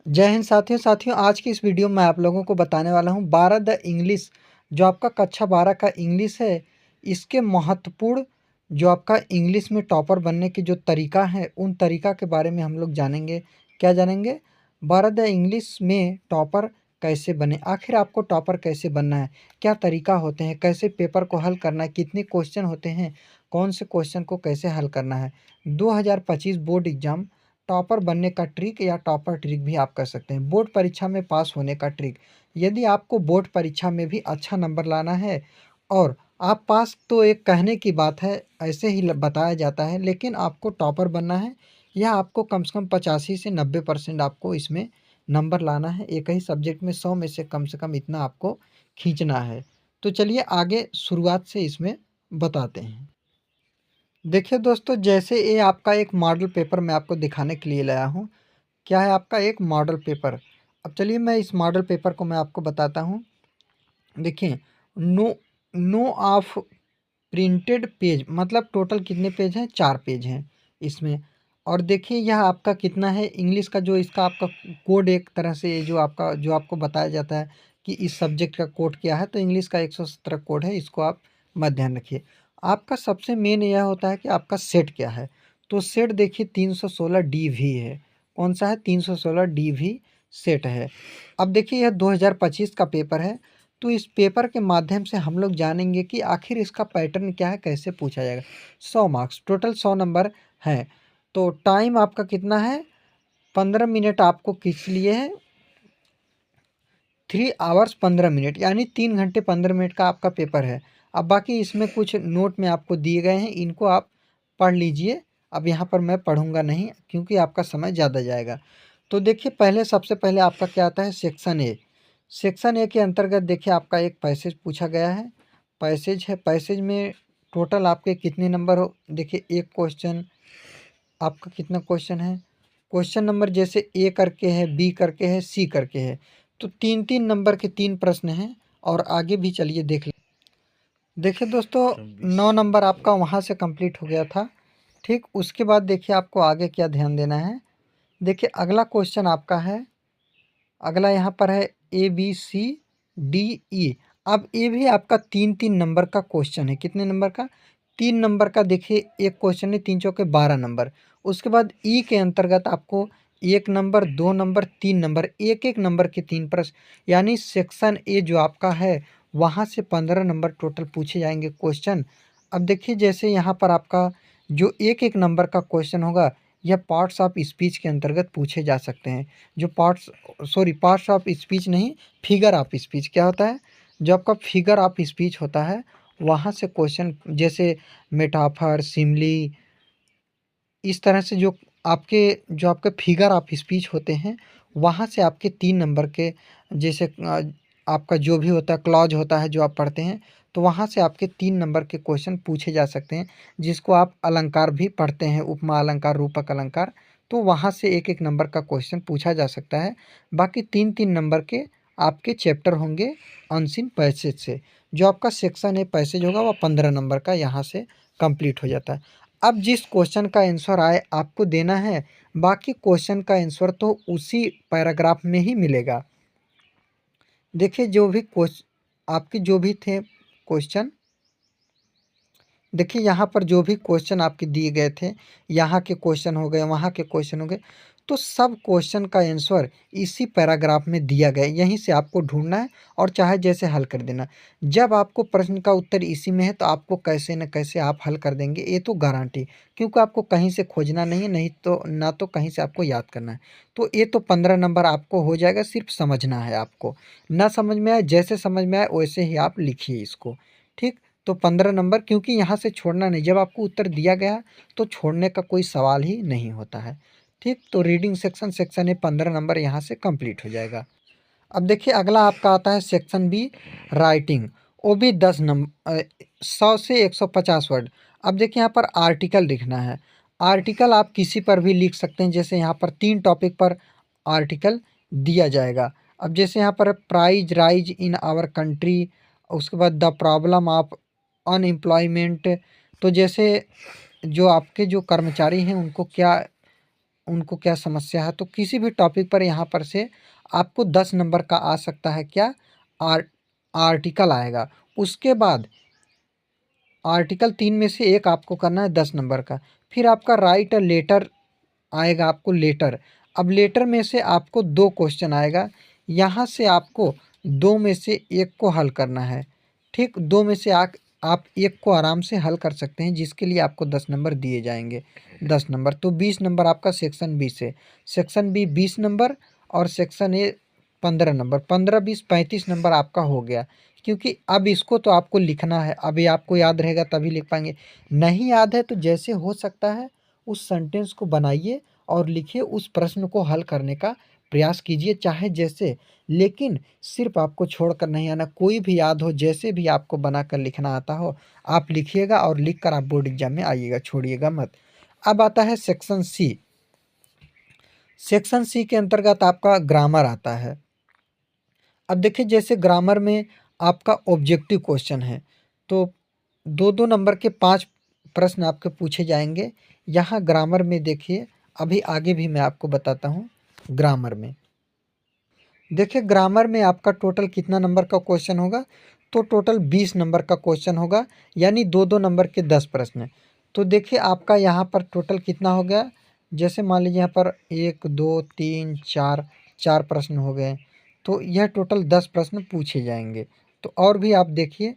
जय हिंद साथियों। आज की इस वीडियो में आप लोगों को बताने वाला हूँ 12 द इंग्लिश, जो आपका कक्षा 12 का इंग्लिश है, इसके महत्वपूर्ण जो आपका इंग्लिश में टॉपर बनने के जो तरीका है, उन तरीका के बारे में हम लोग जानेंगे। क्या जानेंगे? 12 द इंग्लिश में टॉपर कैसे बने, आखिर आपको टॉपर कैसे बनना है, क्या तरीका होते हैं, कैसे पेपर को हल करना है, कितने क्वेश्चन होते हैं, कौन से क्वेश्चन को कैसे हल करना है। 2025 बोर्ड एग्जाम टॉपर बनने का ट्रिक या टॉपर ट्रिक भी आप कर सकते हैं। बोर्ड परीक्षा में पास होने का ट्रिक। यदि आपको बोर्ड परीक्षा में भी अच्छा नंबर लाना है और आप पास तो एक कहने की बात है, ऐसे ही बताया जाता है, लेकिन आपको टॉपर बनना है या आपको कम से कम 85 से 90% आपको इसमें नंबर लाना है। एक ही सब्जेक्ट में 100 में से कम इतना आपको खींचना है। तो चलिए आगे शुरुआत से इसमें बताते हैं। देखिए दोस्तों, जैसे ये आपका एक मॉडल पेपर मैं आपको दिखाने के लिए लाया हूँ। क्या है आपका एक मॉडल पेपर। अब चलिए मैं इस मॉडल पेपर को मैं आपको बताता हूँ। देखिए, no no of printed page, मतलब टोटल कितने पेज हैं? 4 पेज हैं इसमें। और देखिए यह आपका कितना है इंग्लिश का, जो इसका आपका कोड एक तरह से जो आपको बताया जाता है कि इस सब्जेक्ट का कोड क्या है, तो इंग्लिश का 117 कोड है, इसको आप मत ध्यान रखिए। आपका सबसे मेन यह होता है कि आपका सेट क्या है। तो सेट देखिए 316 DV है। कौन सा है? 316 DV सेट है। अब देखिए यह 2025 का पेपर है, तो इस पेपर के माध्यम से हम लोग जानेंगे कि आखिर इसका पैटर्न क्या है, कैसे पूछा जाएगा। 100 मार्क्स, टोटल 100 नंबर हैं। तो टाइम आपका कितना है? 15 मिनट आपको किस लिए है? 3 आवर्स 15 मिनट, यानी 3 घंटे 15 मिनट का आपका पेपर है। अब बाकी इसमें कुछ नोट में आपको दिए गए हैं, इनको आप पढ़ लीजिए। अब यहाँ पर मैं पढ़ूंगा नहीं, क्योंकि आपका समय ज़्यादा जाएगा। तो देखिए सबसे पहले आपका क्या आता है? Section A. सेक्शन ए के अंतर्गत देखिए आपका एक पैसेज पूछा गया है। पैसेज है, पैसेज में टोटल आपके कितने नंबर हो? देखिए एक क्वेश्चन आपका कितना क्वेश्चन है? क्वेश्चन नंबर जैसे ए करके है, बी करके है, सी करके है, तो 3-3 नंबर के 3 प्रश्न हैं। और आगे भी चलिए देख लें। देखिए दोस्तों, 9 नंबर आपका वहाँ से कंप्लीट हो गया था। ठीक, उसके बाद देखिए आपको आगे क्या ध्यान देना है। देखिए अगला क्वेश्चन आपका है, अगला यहाँ पर है ABCDE। अब ये भी आपका 3-3 नंबर का क्वेश्चन है। कितने नंबर का? 3 नंबर का। देखिए एक क्वेश्चन है, 3 चौके 12 नंबर। उसके बाद ई के अंतर्गत आपको 1 नंबर, 2 नंबर, 3 नंबर, एक एक नंबर के 3 प्रश्न, यानी सेक्शन ए जो आपका है वहाँ से 15 नंबर टोटल पूछे जाएंगे क्वेश्चन। अब देखिए जैसे यहाँ पर आपका जो एक एक नंबर का क्वेश्चन होगा, यह पार्ट्स ऑफ स्पीच के अंतर्गत पूछे जा सकते हैं। जो पार्ट्स ऑफ स्पीच नहीं, फिगर ऑफ स्पीच। क्या होता है? जो आपका फिगर ऑफ स्पीच होता है, वहाँ से क्वेश्चन जैसे मेटाफर, सिमली, इस तरह से जो आपके फिगर ऑफ स्पीच होते हैं, वहाँ से आपके 3 नंबर के, जैसे आपका जो भी होता है क्लॉज होता है जो आप पढ़ते हैं, तो वहाँ से आपके 3 नंबर के क्वेश्चन पूछे जा सकते हैं। जिसको आप अलंकार भी पढ़ते हैं, उपमा अलंकार, रूपक अलंकार, तो वहाँ से एक एक नंबर का क्वेश्चन पूछा जा सकता है। बाकी 3-3 नंबर के आपके चैप्टर होंगे अनसीन पैसेज से। जो आपका सेक्शन है पैसेज होगा, वह 15 नंबर का यहाँ से कंप्लीट हो जाता है। अब जिस क्वेश्चन का आंसर आए आपको देना है, बाकी क्वेश्चन का आंसर तो उसी पैराग्राफ में ही मिलेगा। देखिए जो भी क्वेश्चन आपके जो भी थे क्वेश्चन, देखिए यहाँ पर जो भी क्वेश्चन आपके दिए गए थे, यहाँ के क्वेश्चन हो गए, वहाँ के क्वेश्चन हो गए, तो सब क्वेश्चन का आंसर इसी पैराग्राफ में दिया गया है। यहीं से आपको ढूंढना है और चाहे जैसे हल कर देना। जब आपको प्रश्न का उत्तर इसी में है, तो आपको कैसे न कैसे आप हल कर देंगे, ये तो गारंटी। क्योंकि आपको कहीं से खोजना नहीं है, नहीं तो ना तो कहीं से आपको याद करना है। तो ये तो 15 नंबर आपको हो जाएगा, सिर्फ समझना है आपको। ना समझ में आए, जैसे समझ में आए वैसे ही आप लिखिए इसको। ठीक, तो 15 नंबर, क्योंकि यहाँ से छोड़ना नहीं। जब आपको उत्तर दिया गया तो छोड़ने का कोई सवाल ही नहीं होता है। ठीक, तो रीडिंग सेक्शन है 15 नंबर यहाँ से कंप्लीट हो जाएगा। अब देखिए अगला आपका आता है सेक्शन बी, राइटिंग। वो भी 10 नंबर, 100 से 150 वर्ड। अब देखिए यहाँ पर आर्टिकल लिखना है। आर्टिकल आप किसी पर भी लिख सकते हैं। जैसे यहाँ पर 3 टॉपिक पर आर्टिकल दिया जाएगा। अब जैसे यहाँ पर price rise in our country, उसके बाद द प्रॉब्लम ऑफ अनएम्प्लॉयमेंट। तो जैसे जो आपके जो कर्मचारी हैं उनको क्या उनको क्या समस्या है, तो किसी भी टॉपिक पर यहाँ पर से आपको 10 नंबर का आ सकता है क्या, आर्टिकल आएगा। उसके बाद आर्टिकल 3 में से एक आपको करना है 10 नंबर का। फिर आपका राइट अ लेटर आएगा, आपको लेटर। अब लेटर में से आपको 2 क्वेश्चन आएगा, यहाँ से आपको 2 में से 1 को हल करना है। ठीक, 2 में से आप 1 को आराम से हल कर सकते हैं, जिसके लिए आपको 10 नंबर दिए जाएंगे। 10 नंबर तो 20 नंबर आपका सेक्शन बी से। सेक्शन बी 20 नंबर और सेक्शन ए 15 नंबर। 15 20 35 नंबर आपका हो गया। क्योंकि अब इसको तो आपको लिखना है, अभी आपको याद रहेगा तभी लिख पाएंगे। नहीं याद है तो जैसे हो सकता है उस सेंटेंस को बनाइए और लिखिए, उस प्रश्न को हल करने का प्रयास कीजिए, चाहे जैसे। लेकिन सिर्फ आपको छोड़कर नहीं आना, कोई भी याद हो, जैसे भी आपको बनाकर लिखना आता हो आप लिखिएगा और लिखकर आप बोर्ड एग्जाम में आइएगा, छोड़िएगा मत। अब आता है सेक्शन सी। सेक्शन सी के अंतर्गत आपका ग्रामर आता है। अब देखिए, जैसे ग्रामर में आपका ऑब्जेक्टिव क्वेश्चन है, तो 2-2 नंबर के 5 प्रश्न आपके पूछे जाएंगे। यहाँ ग्रामर में देखिए, अभी आगे भी मैं आपको बताता हूँ। ग्रामर में देखिए, ग्रामर में आपका टोटल कितना नंबर का क्वेश्चन होगा, तो टोटल 20 नंबर का क्वेश्चन होगा, यानी 2-2 नंबर के 10 प्रश्न। तो देखिए आपका यहाँ पर टोटल कितना हो गया, जैसे मान लीजिए यहाँ पर 1 2 3 4 4 प्रश्न हो गए, तो यह टोटल 10 प्रश्न पूछे जाएंगे। तो और भी आप देखिए,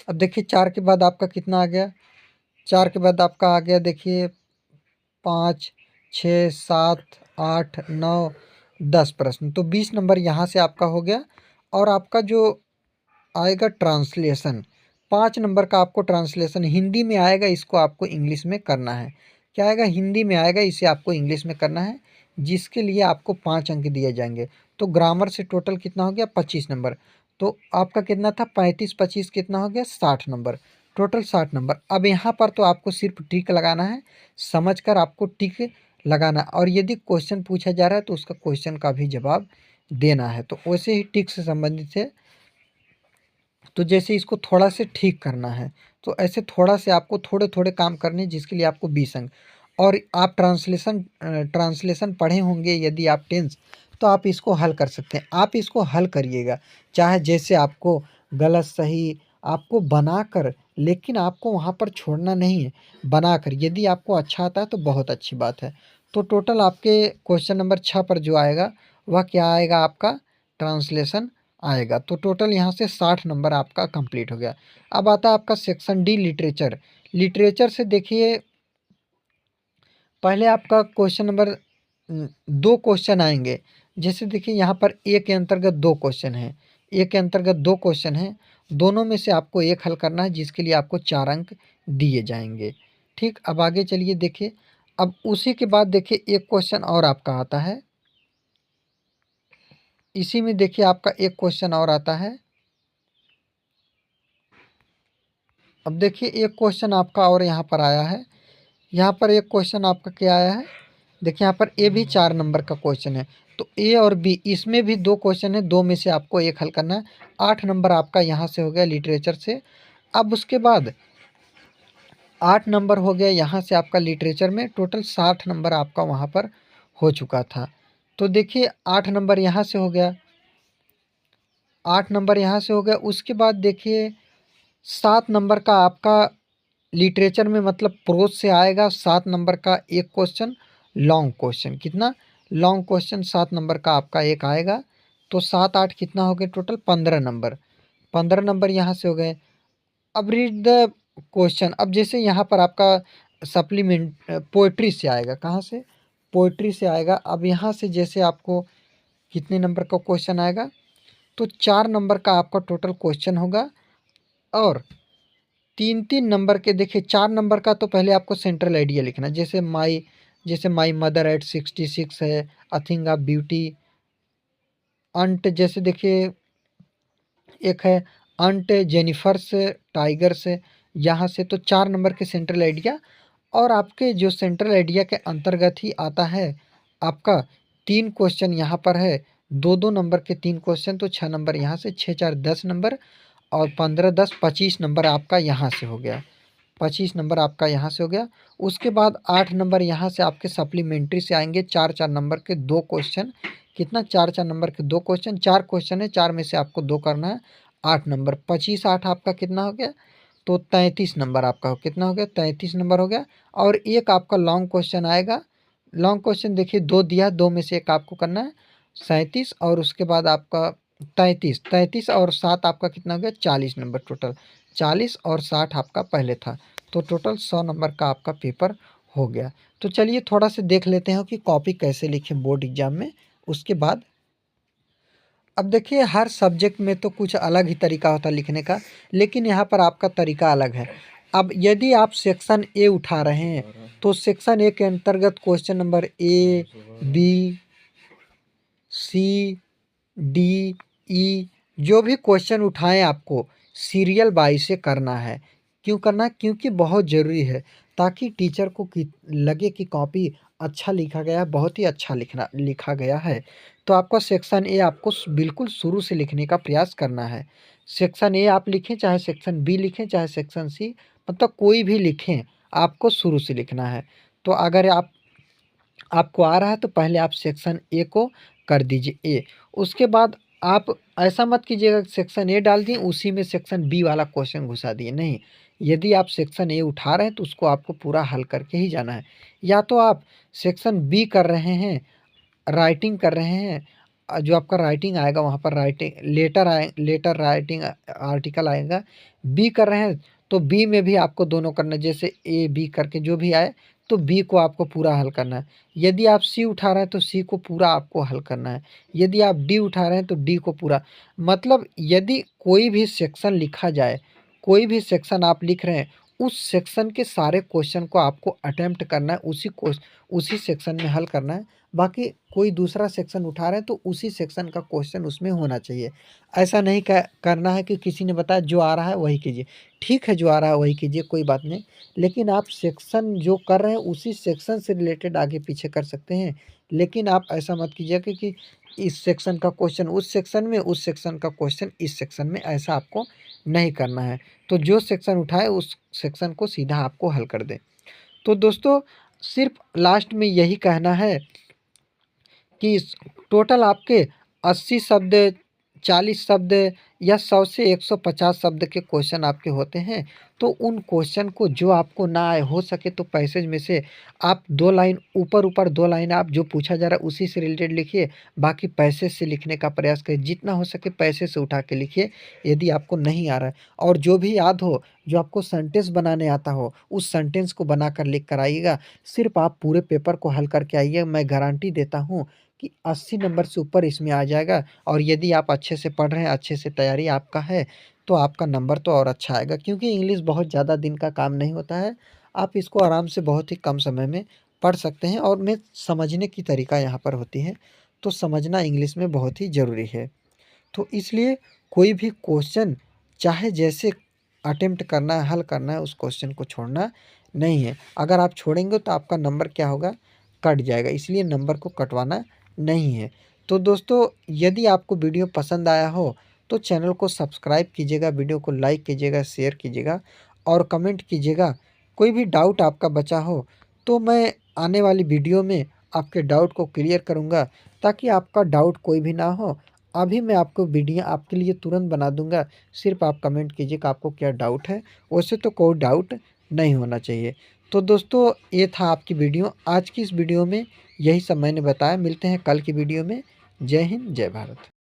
अब देखिए 4 के बाद आपका कितना आ गया, 4 के बाद आपका आ गया देखिए 5 6 7 8 9 10 प्रश्न, तो 20 नंबर यहाँ से आपका हो गया। और आपका जो आएगा ट्रांसलेशन, 5 नंबर का आपको ट्रांसलेशन हिंदी में आएगा, इसको आपको इंग्लिश में करना है। क्या आएगा, हिंदी में आएगा, इसे आपको इंग्लिश में करना है, जिसके लिए आपको 5 अंक दिए जाएंगे। तो ग्रामर से टोटल कितना हो गया, 25 नंबर। तो आपका कितना था, 35 25 कितना हो गया, 60 नंबर। Total 60 number. अब यहाँ पर तो आपको सिर्फ टिक लगाना है, समझ कर आपको टिक लगाना, और यदि क्वेश्चन पूछा जा रहा है तो उसका क्वेश्चन का भी जवाब देना है। तो वैसे ही टिक से संबंधित है, तो जैसे इसको थोड़ा से ठीक करना है, तो ऐसे थोड़ा से आपको थोड़े थोड़े काम करने, जिसके लिए आपको 20 अंक। और आप ट्रांसलेशन पढ़े होंगे, यदि आप टेंस, तो आप इसको हल कर सकते हैं। आप इसको हल करिएगा, चाहे जैसे आपको गलत सही आपको बनाकर, लेकिन आपको वहाँ पर छोड़ना नहीं है, बनाकर। यदि आपको अच्छा आता है तो बहुत अच्छी बात है। तो टोटल आपके क्वेश्चन नंबर 6 पर जो आएगा वह क्या आएगा, आपका ट्रांसलेशन आएगा। तो टोटल यहाँ से 60 नंबर आपका कंप्लीट हो गया। अब आता है आपका सेक्शन डी, लिटरेचर। लिटरेचर से देखिए, पहले आपका क्वेश्चन नंबर 2 क्वेश्चन आएंगे। जैसे देखिए यहाँ पर ए के अंतर्गत 2 क्वेश्चन हैं, ए के अंतर्गत 2 क्वेश्चन हैं, दोनों में से आपको एक हल करना है, जिसके लिए आपको 4 अंक दिए जाएंगे। ठीक, अब आगे चलिए देखिए। अब उसी के बाद देखिए एक क्वेश्चन और आपका आता है, इसी में देखिए आपका एक क्वेश्चन और आता है। अब देखिए एक क्वेश्चन आपका और यहाँ पर आया है, यहाँ पर एक क्वेश्चन आपका क्या आया है, देखिए यहाँ पर ए भी 4 नंबर का क्वेश्चन है। तो ए और बी, इसमें भी 2 क्वेश्चन है, 2 में से आपको एक हल करना है। 8 नंबर आपका यहाँ से हो गया लिटरेचर से। अब उसके बाद 8 नंबर हो गया यहाँ से आपका लिटरेचर में, टोटल 60 नंबर आपका वहाँ पर हो चुका था। तो देखिए 8 नंबर यहाँ से हो गया, 8 नंबर यहाँ से हो गया। उसके बाद देखिए 7 नंबर का आपका लिटरेचर में, मतलब प्रोज से आएगा 7 नंबर का एक क्वेश्चन, लॉन्ग क्वेश्चन। कितना, लॉन्ग क्वेश्चन 7 नंबर का आपका एक आएगा। तो 7 8 कितना हो गया, टोटल 15 नंबर। 15 नंबर यहाँ से हो गए। अब रीड द क्वेश्चन। अब जैसे यहाँ पर आपका सप्लीमेंट पोइट्री से आएगा, कहाँ से, पोइट्री से आएगा। अब यहाँ से जैसे आपको कितने नंबर का क्वेश्चन आएगा, तो 4 नंबर का आपका टोटल क्वेश्चन होगा। और 3-3 नंबर के देखिए, 4 नंबर का तो पहले आपको सेंट्रल आइडिया लिखना है। जैसे माई मदर एट 66 है, अ थिंग ऑफ ब्यूटी। अंट, जैसे देखिए एक है अंट जेनिफर्स टाइगर्स, यहाँ से तो 4 नंबर के सेंट्रल आइडिया। और आपके जो सेंट्रल आइडिया के अंतर्गत ही आता है आपका 3 क्वेश्चन यहाँ पर है, 2-2 नंबर के 3 क्वेश्चन, तो 6 नंबर यहाँ से, 6 4 10 नंबर, और 15 10 25 नंबर आपका यहाँ से हो गया। 25 नंबर आपका यहाँ से हो गया। उसके बाद 8 नंबर यहाँ से आपके सप्लीमेंट्री से आएंगे, 4-4 नंबर के 2 क्वेश्चन। कितना? 4-4 नंबर के 2 क्वेश्चन, 4 क्वेश्चन है, 4 में से आपको 2 करना है। 8 नंबर, 25-8 आपका कितना हो गया? तो 33 नंबर आपका कितना हो गया? 33 नंबर हो गया। और एक आपका लॉन्ग क्वेश्चन आएगा। लॉन्ग क्वेश्चन देखिए 2 दिया, 2 में से एक आपको करना है, 37। और उसके बाद आपका 33 और 7 आपका कितना हो गया? 40 नंबर टोटल। 40 और 60 आपका पहले था, तो टोटल 100 नंबर का आपका पेपर हो गया। तो चलिए थोड़ा सा देख लेते हैं कि कॉपी कैसे लिखें बोर्ड एग्जाम में। उसके बाद अब देखिए हर सब्जेक्ट में तो कुछ अलग ही तरीका होता है लिखने का, लेकिन यहाँ पर आपका तरीका अलग है। अब यदि आप सेक्शन ए उठा रहे हैं तो सेक्शन ए के अंतर्गत question number A, B, C, D, E जो भी क्वेश्चन उठाएं आपको सीरियल बाई से करना है। क्यों करना है? क्योंकि बहुत ज़रूरी है, ताकि टीचर को लगे कि कॉपी अच्छा लिखा गया है, बहुत ही अच्छा लिखा गया है। तो आपका सेक्शन ए आपको बिल्कुल शुरू से लिखने का प्रयास करना है। सेक्शन ए आप लिखें, चाहे सेक्शन बी लिखें, चाहे सेक्शन सी, मतलब कोई भी लिखें, आपको शुरू से लिखना है। तो अगर आपको आ रहा है तो पहले आप सेक्शन ए को कर दीजिए ए। उसके बाद आप ऐसा मत कीजिएगा सेक्शन ए डाल दिए उसी में सेक्शन बी वाला क्वेश्चन घुसा दिए, नहीं। यदि आप सेक्शन ए उठा रहे हैं तो उसको आपको पूरा हल करके ही जाना है। या तो आप सेक्शन बी कर रहे हैं, राइटिंग कर रहे हैं, जो आपका राइटिंग आएगा वहाँ पर राइटिंग लेटर राइटिंग आर्टिकल आएगा। बी कर रहे हैं तो बी में भी आपको दोनों करना है, जैसे ए बी करके जो भी आए तो बी को आपको पूरा हल करना है। यदि आप सी उठा रहे हैं तो सी को पूरा आपको हल करना है। यदि आप डी उठा रहे हैं तो डी को पूरा, मतलब यदि कोई भी सेक्शन लिखा जाए, कोई भी सेक्शन आप लिख रहे हैं, उस सेक्शन के सारे क्वेश्चन को आपको अटेम्प्ट करना है, उसी सेक्शन में हल करना है। बाकी कोई दूसरा सेक्शन उठा रहे हैं तो उसी सेक्शन का क्वेश्चन उसमें होना चाहिए। ऐसा नहीं करना है कि किसी ने बताया जो आ रहा है वही कीजिए। ठीक है, जो आ रहा है वही कीजिए, कोई बात नहीं, लेकिन आप सेक्शन जो कर रहे हैं उसी सेक्शन से रिलेटेड आगे पीछे कर सकते हैं। लेकिन आप ऐसा मत कीजिएगा कि इस सेक्शन का क्वेश्चन उस सेक्शन में, उस सेक्शन का क्वेश्चन इस सेक्शन में, ऐसा आपको नहीं करना है। तो जो सेक्शन उठाए उस सेक्शन को सीधा आपको हल कर दें। तो दोस्तों सिर्फ लास्ट में यही कहना है कि टोटल आपके 80 शब्द, 40 शब्द या 100 से 150 शब्द के क्वेश्चन आपके होते हैं। तो उन क्वेश्चन को जो आपको ना आए, हो सके तो पैसेज में से आप 2 लाइन ऊपर 2 लाइन आप जो पूछा जा रहा है उसी से रिलेटेड लिखिए। बाकी पैसेज से लिखने का प्रयास करिए, जितना हो सके पैसे से उठा के लिखिए यदि आपको नहीं आ रहा है। और जो भी याद हो, जो आपको सेंटेंस बनाने आता हो, उस सेंटेंस को बनाकर लिख कर आइएगा। सिर्फ आप पूरे पेपर को हल करके आइए, मैं गारंटी देता हूँ कि 80 नंबर से ऊपर इसमें आ जाएगा। और यदि आप अच्छे से पढ़ रहे हैं, अच्छे से तैयारी आपका है, तो आपका नंबर तो और अच्छा आएगा। क्योंकि इंग्लिश बहुत ज़्यादा दिन का काम नहीं होता है, आप इसको आराम से बहुत ही कम समय में पढ़ सकते हैं। और मैं समझने की तरीका यहाँ पर होती है, तो समझना इंग्लिश में बहुत ही ज़रूरी है। तो इसलिए कोई भी क्वेश्चन चाहे जैसे अटेम्प्ट करना है, हल करना है, उस क्वेश्चन को छोड़ना नहीं है। अगर आप छोड़ेंगे तो आपका नंबर क्या होगा? कट जाएगा। इसलिए नंबर को कटवाना नहीं है। तो दोस्तों यदि आपको वीडियो पसंद आया हो तो चैनल को सब्सक्राइब कीजिएगा, वीडियो को लाइक कीजिएगा, शेयर कीजिएगा और कमेंट कीजिएगा। कोई भी डाउट आपका बचा हो तो मैं आने वाली वीडियो में आपके डाउट को क्लियर करूंगा, ताकि आपका डाउट कोई भी ना हो। अभी मैं आपको वीडियो आपके लिए तुरंत बना दूंगा, सिर्फ आप कमेंट कीजिए कि आपको क्या डाउट है। वैसे तो कोई डाउट नहीं होना चाहिए। तो दोस्तों ये था आपकी वीडियो। आज की इस वीडियो में यही सब मैंने बताया। मिलते हैं कल की वीडियो में। जय हिंद, जय भारत।